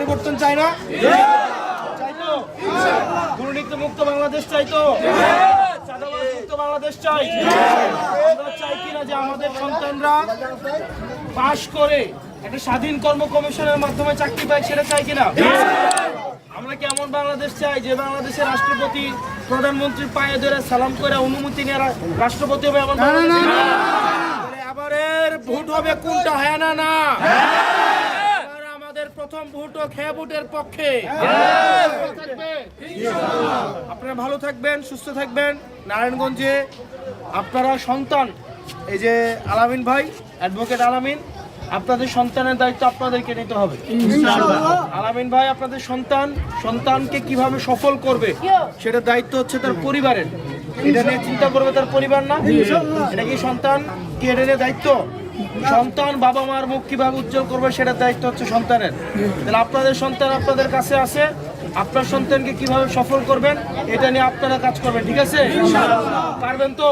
পরিবর্তন চাই না? চাই তো? দুর্নীতি মুক্ত বাংলাদেশ চাই তো? চাঁদাবাজ মুক্ত বাংলাদেশ চাই? আমরা চাই কিনা যে আমাদের সন্তানরা পাশ করে একটা স্বাধীন কর্ম কমিশনের মাধ্যমে চাকরি পায়, সেটা চাই কিনা? আমরা কি এমন বাংলাদেশ চাই যে বাংলাদেশের রাষ্ট্রপতি প্রধানমন্ত্রীর পায়ে ধরে সালাম করে অনুমতি নিয়ে রাষ্ট্রপতি হবে? এমন বাংলাদেশ না। এবারের ভোট হবে কোনটা, হ্যাঁ না না? এবার আমাদের প্রথম ভোট হোক হ্যাঁ ভোটের পক্ষে। আপনারা ভালো থাকবেন, সুস্থ থাকবেন। নারায়ণগঞ্জে আপনারা সন্তান, এই যে আলামিন ভাই, অ্যাডভোকেট আলামিন, আপনাদের সন্তানের দায়িত্ব আপনাদেরকে নিতে হবে। আলামিন ভাই আপনাদের সন্তানকে কিভাবে সফল করবে সেটা দায়িত্ব হচ্ছে তার পরিবারের। এটা নিয়ে চিন্তা করবে তার পরিবার না? এটা কি সন্তান কি এটা নিয়ে দায়িত্ব? সন্তান বাবা মার মুখ কিভাবে উজ্জ্বল করবে সেটার দায়িত্ব হচ্ছে সন্তানের। তাহলে আপনাদের সন্তান আপনাদের কাছে আছে, আপনার সন্তানকে কিভাবে সফল করবেন এটা নিয়ে আপনারা কাজ করবেন, ঠিক আছে? পারবেন তো?